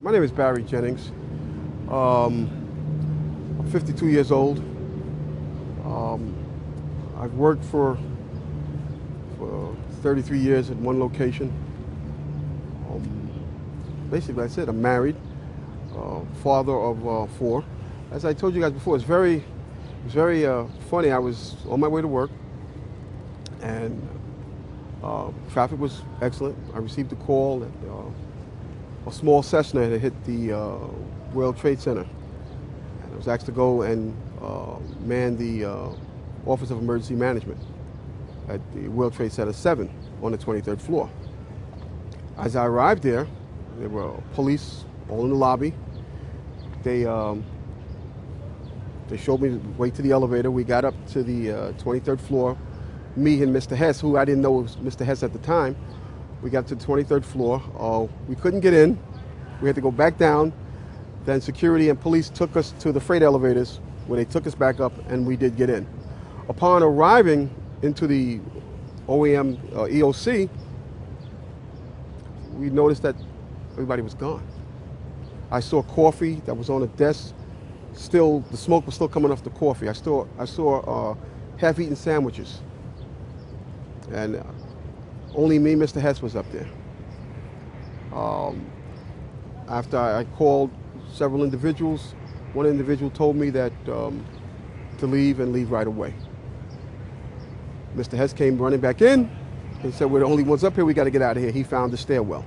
My name is Barry Jennings. I'm 52 years old. I've worked for 33 years at one location. Basically, that's it. I'm married, father of four. As I told you guys before, it's very funny. I was on my way to work, and traffic was excellent. I received a call that a small Cessna had hit the World Trade Center. And I was asked to go and man the Office of Emergency Management at the World Trade Center 7 on the 23rd floor. As I arrived there were police all in the lobby. They showed me the way to the elevator. We got up to the 23rd floor. Me and Mr. Hess, who I didn't know was Mr. Hess at the time, we got to the 23rd floor. We couldn't get in. We had to go back down. Then security and police took us to the freight elevators where they took us back up, and we did get in. Upon arriving into the OEM EOC, we noticed that everybody was gone. I saw coffee that was on a desk. Still, the smoke was still coming off the coffee. I saw half-eaten sandwiches. And only me, Mr. Hess, was up there. After I called several individuals, one individual told me that to leave and leave right away. Mr. Hess came running back in and said, "We're the only ones up here. We got to get out of here." He found the stairwell.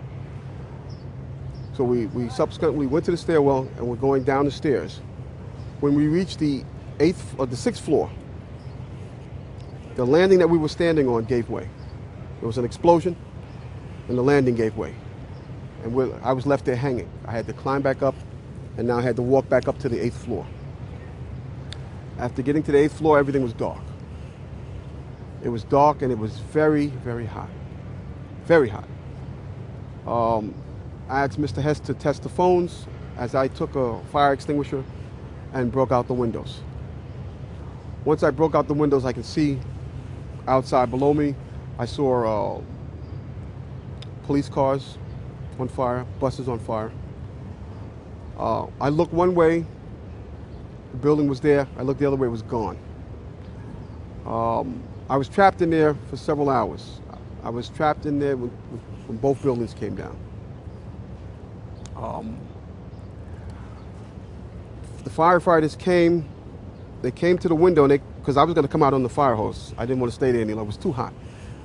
So we subsequently went to the stairwell and we're going down the stairs. When we reached the sixth floor, the landing that we were standing on gave way. There was an explosion, and the landing gave way. And I was left there hanging. I had to climb back up, and now I had to walk back up to the 8th floor. After getting to the 8th floor, everything was dark. It was dark, and it was very, very hot. Very hot. I asked Mr. Hess to test the phones as I took a fire extinguisher and broke out the windows. Once I broke out the windows, I could see outside below me. I saw police cars on fire, buses on fire. I looked one way, the building was there. I looked the other way, it was gone. I was trapped in there for several hours. I was trapped in there when both buildings came down. The firefighters came. They came to the window, and because I was going to come out on the fire hose. I didn't want to stay there any longer. It was too hot.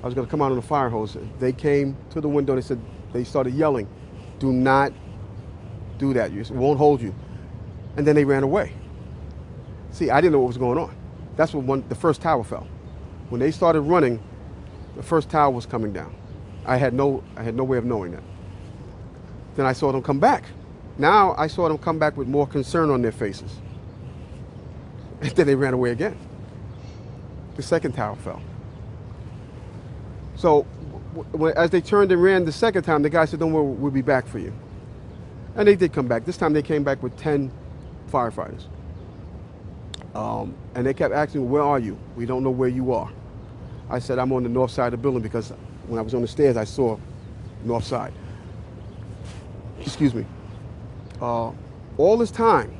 I was going to come out on the fire hose. They came to the window. They started yelling, "Do not do that. It won't hold you." And then they ran away. See, I didn't know what was going on. That's when the first tower fell. When they started running, the first tower was coming down. I had no way of knowing that. Then I saw them come back. Now I saw them come back with more concern on their faces. And then they ran away again. The second tower fell. So as they turned and ran the second time, the guy said, "Don't worry, we'll be back for you." And they did come back. This time they came back with 10 firefighters. And they kept asking, "Where are you? We don't know where you are." I said, "I'm on the north side of the building," because when I was on the stairs, I saw north side. Excuse me. All this time,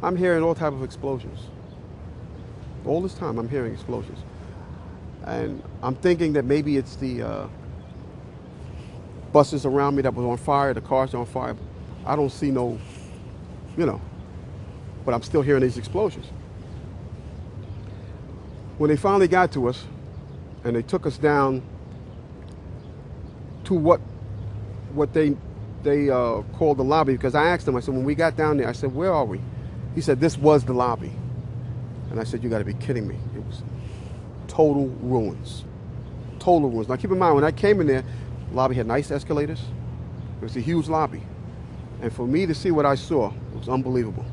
I'm hearing all type of explosions. All this time, I'm hearing explosions. And I'm thinking that maybe it's the buses around me that was on fire, the cars are on fire. I don't see no, but I'm still hearing these explosions. When they finally got to us, and they took us down to what they called the lobby, because I asked them, I said, when we got down there, I said, "Where are we?" He said, "This was the lobby." And I said, "You got to be kidding me." It was total ruins. Total ruins. Now keep in mind, when I came in there, the lobby had nice escalators. It was a huge lobby. And for me to see what I saw, it was unbelievable.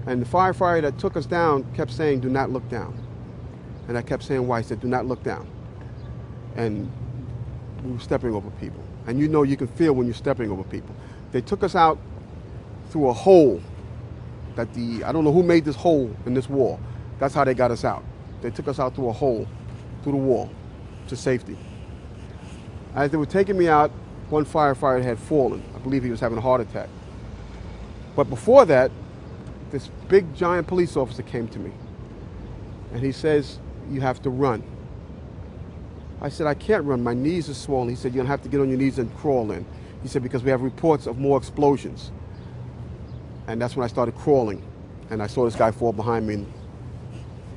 And the firefighter that took us down kept saying, "Do not look down." And I kept saying, "Why?" He said, "Do not look down." And we were stepping over people. And you can feel when you're stepping over people. They took us out through a hole that I don't know who made this hole in this wall. That's how they got us out. They took us out through a hole, through the wall, to safety. As they were taking me out, one firefighter had fallen. I believe he was having a heart attack. But before that, this big giant police officer came to me and he says, "You have to run." I said, "I can't run, my knees are swollen." He said, "You're gonna have to get on your knees and crawl in." He said, "Because we have reports of more explosions." And that's when I started crawling and I saw this guy fall behind me, and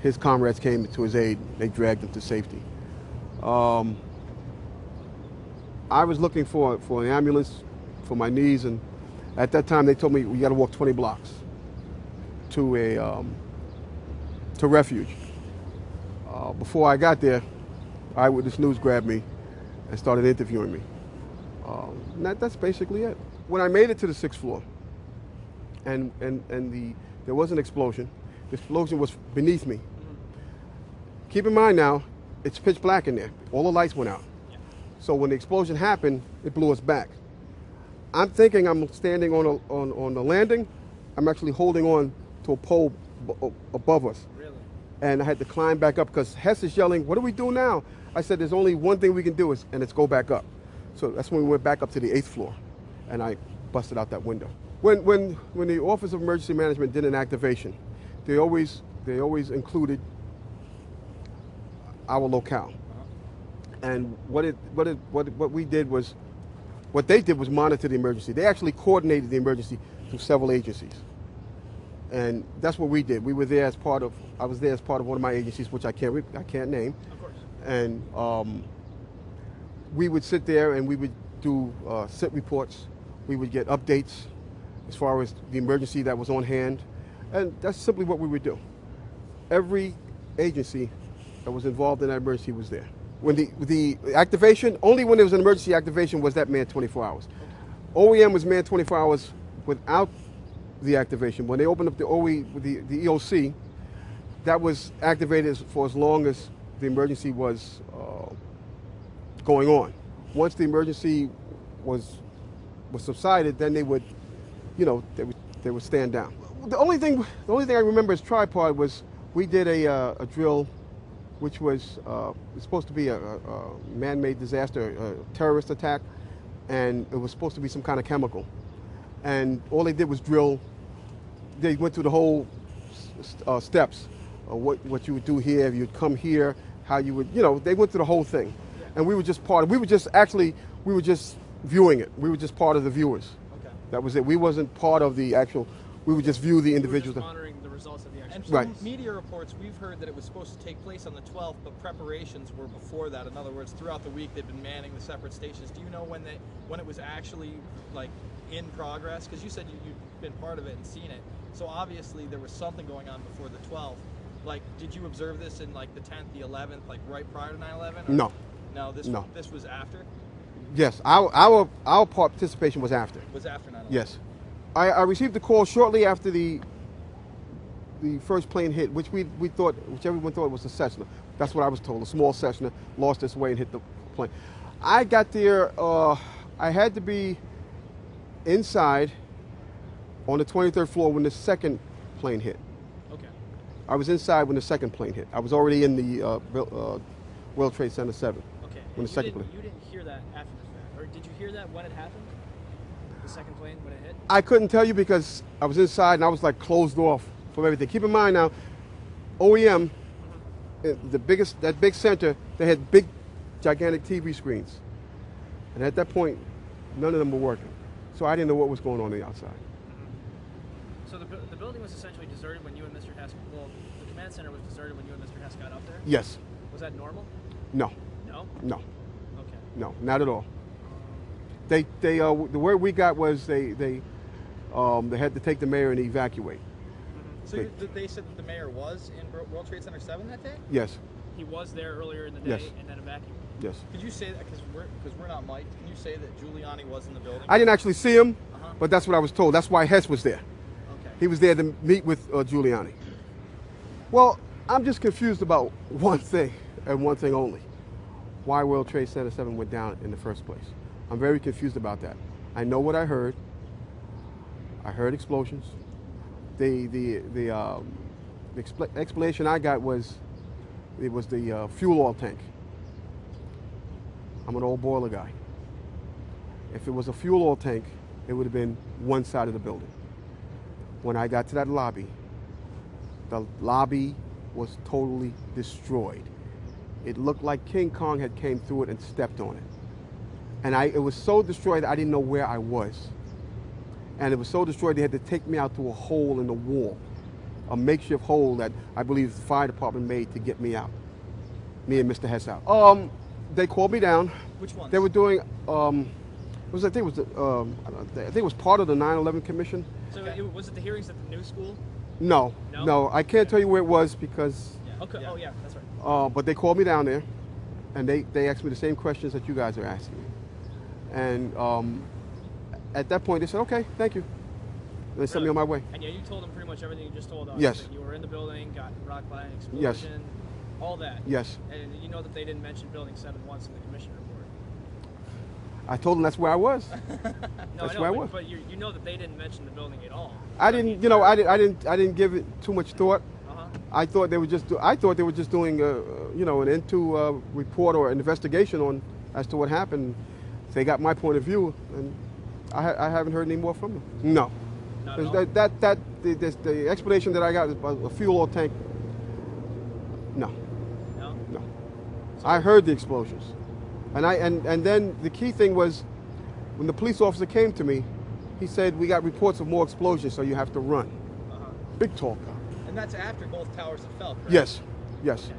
his comrades came to his aid. They dragged him to safety. I was looking for an ambulance for my knees, and at that time they told me we got to walk 20 blocks to refuge. Before I got there, Eyewitness News grabbed me and started interviewing me. That's basically it. When I made it to the 6th floor, and there was an explosion. The explosion was beneath me. Keep in mind now, it's pitch black in there. All the lights went out. So when the explosion happened, it blew us back. I'm thinking I'm standing on the landing. I'm actually holding on to a pole above us. Really? And I had to climb back up because Hess is yelling, "What do we do now?" I said, "There's only one thing we can do, and it's go back up." So that's when we went back up to the 8th floor, and I busted out that window. When the Office of Emergency Management did an activation, they always included our locale. And what they did was monitor the emergency. They actually coordinated the emergency through several agencies. And that's what we did. I was there as part of one of my agencies, which I can't name. Of course. And we would sit there and we would do sit reports. We would get updates as far as the emergency that was on hand. And that's simply what we would do. Every agency that was involved in that emergency was there. When the activation, only when there was an emergency activation was that manned 24 hours. OEM was manned 24 hours without the activation. When they opened up the EOC, that was activated for as long as the emergency was going on. Once the emergency was subsided, then they would stand down. The only thing I remember as tripod was we did a drill, which was supposed to be a man-made disaster, a terrorist attack, and it was supposed to be some kind of chemical. And all they did was drill. They went through the whole steps, what you would do here, if you'd come here, how you would, they went through the whole thing. And we were just viewing it. We were just part of the viewers. Okay. That was it. We wasn't part of the actual, we would just view the individuals. Monitoring the results of the action. And from Right. media reports, we've heard that it was supposed to take place on the 12th, but preparations were before that. In other words, throughout the week, they've been manning the separate stations. Do you know when it was actually in progress? Because you said you'd been part of it and seen it. So obviously there was something going on before the 12th. Did you observe this in the 10th, the 11th, right prior to 9/11? No. No, this was after? Yes, our participation was after. Was after 9/11? Yes. I received the call shortly after the first plane hit, which everyone thought was a Cessna. That's what I was told. A small Cessna lost its way and hit the plane. I got there, I had to be inside on the 23rd floor when the second plane hit. Okay. I was inside when the second plane hit. I was already in the World Trade Center 7. Okay. When the second plane. You didn't hear that after the fact, or did you hear that when it happened? The second plane when it hit? I couldn't tell you because I was inside and I was closed off from everything. Keep in mind now, OEM, that big center, they had big, gigantic TV screens. And at that point, none of them were working. So I didn't know what was going on the outside. So the building was essentially deserted when you and Mr. Hess, the command center was deserted when you and Mr. Hess got up there? Yes. Was that normal? No. No? No. Okay. No, not at all. The word we got was they had to take the mayor and evacuate. So they said that the mayor was in World Trade Center 7 that day? Yes. He was there earlier in the day Yes. and then evacuated? Yes. Could you say that, because we're not mic'd, can you say that Giuliani was in the building? I didn't actually see him, but that's what I was told. That's why Hess was there. Okay. He was there to meet with Giuliani. Well, I'm just confused about one thing and one thing only. Why World Trade Center 7 went down in the first place. I'm very confused about that. I know what I heard. I heard explosions. The explanation I got was it was the fuel oil tank. I'm an old boiler guy. If it was a fuel oil tank, it would have been one side of the building. When I got to that lobby, the lobby was totally destroyed. It looked like King Kong had came through it and stepped on it. And it was so destroyed that I didn't know where I was. And it was so destroyed they had to take me out through a hole in the wall, a makeshift hole that I believe the fire department made to get me out, me and Mr. Hess out. They called me down. Which ones? They were doing, I think it was part of the 9/11 Commission. So was it the hearings at the new school? No, No? no, I can't tell you where it was because, Yeah. Okay. Yeah. Oh yeah, that's right. but they called me down there, and they asked me the same questions that you guys are asking me. And at that point, they said, okay, thank you. And they sent me on my way. And yeah, you told them pretty much everything you just told us. Yes. That you were in the building, got rocked by an explosion. Yes. All that. Yes. And you know that they didn't mention Building 7 once in the commission report. I told them that's where I was. No, That's I know, where I was. but you know that they didn't mention the building at all. I didn't, you know, I didn't give it too much thought. Uh-huh. I thought they were just doing, you know, an into report or an investigation as to what happened. They got my point of view, and I haven't heard any more from them. No. Not at all? The explanation that I got is about a fuel oil tank. No. No? No. I heard the explosions. And then the key thing was when the police officer came to me, he said, we got reports of more explosions, so you have to run. Uh-huh. Big tall guy. And that's after both towers have fell, correct? Yes, yes. Okay.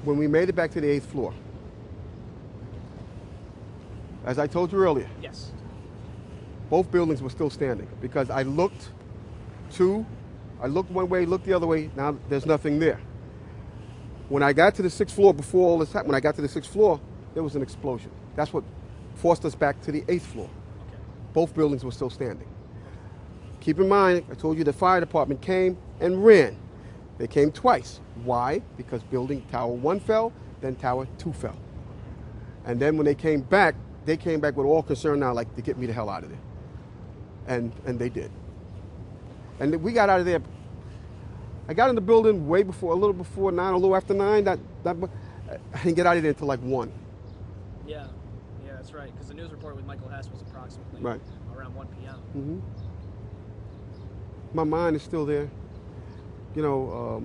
When we made it back to the 8th floor, as I told you earlier, Yes. both buildings were still standing because I looked one way, looked the other way, now there's nothing there. When I got to the 6th floor, before all this happened, when I got to the 6th floor, there was an explosion. That's what forced us back to the 8th floor. Okay. Both buildings were still standing. Keep in mind, I told you the fire department came and ran. They came twice. Why? Because building tower 1 fell, then tower 2 fell. And then when they came back with all concern now, like, to get me the hell out of there. And they did. And we got out of there. I got in the building a little before 9, a little after 9. I didn't get out of there until like 1. Yeah. Yeah, that's right. Because the news report with Michael Hess was approximately Right. around 1 p.m. Mm-hmm. My mind is still there. You know,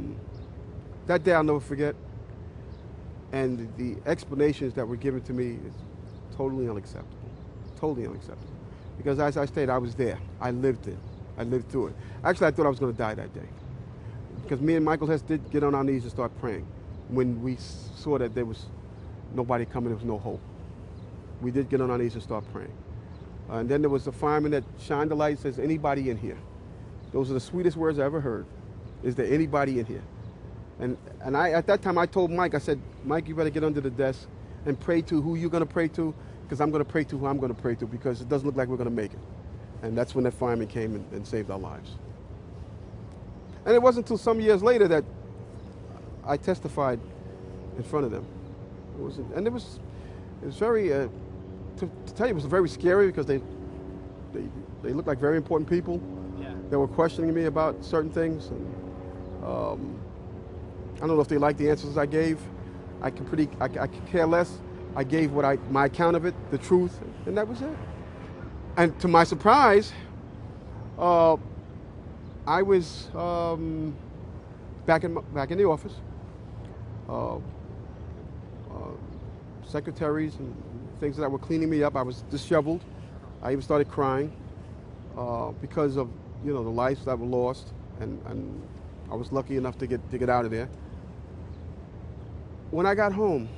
that day I'll never forget. And the explanations that were given to me is totally unacceptable. Totally unacceptable. Because as I stated, I was there. I lived it. I lived through it. Actually, I thought I was going to die that day. Because me and Michael Hess did get on our knees and start praying when we saw that there was nobody coming, there was no hope. We did get on our knees and start praying. And then there was a fireman that shined the light and says, anybody in here? Those are the sweetest words I ever heard. Is there anybody in here? And I, at that time, I told Mike, I said, Mike, you better get under the desk and pray to who you're going to pray to, because I'm going to pray to who I'm going to pray to, because it doesn't look like we're going to make it. And that's when that fireman came and saved our lives. And it wasn't until some years later that I testified in front of them. It was very, to tell you, it was very scary because they looked like very important people. Yeah. They were questioning me about certain things. And, I don't know if they liked the answers I gave. I could care less. I gave my account of it, the truth, and that was it. And to my surprise, I was back in the office. Secretaries and things that were cleaning me up. I was disheveled. I even started crying because of the lives that were lost, and I was lucky enough to get out of there. When I got home,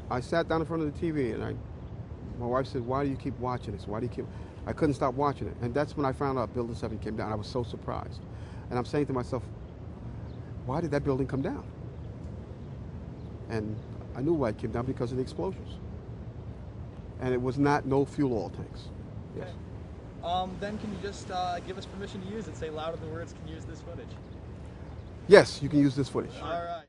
I sat down in front of the TV, and my wife said, "Why do you keep watching this? Why do you keep?" I couldn't stop watching it, and that's when I found out Building 7 came down. I was so surprised, and I'm saying to myself, "Why did that building come down?" And I knew why it came down, because of the explosions, and it was no fuel oil tanks. Yes. Okay. Then can you just give us permission to use it? Say louder than words can use this footage. Yes, you can use this footage. All right.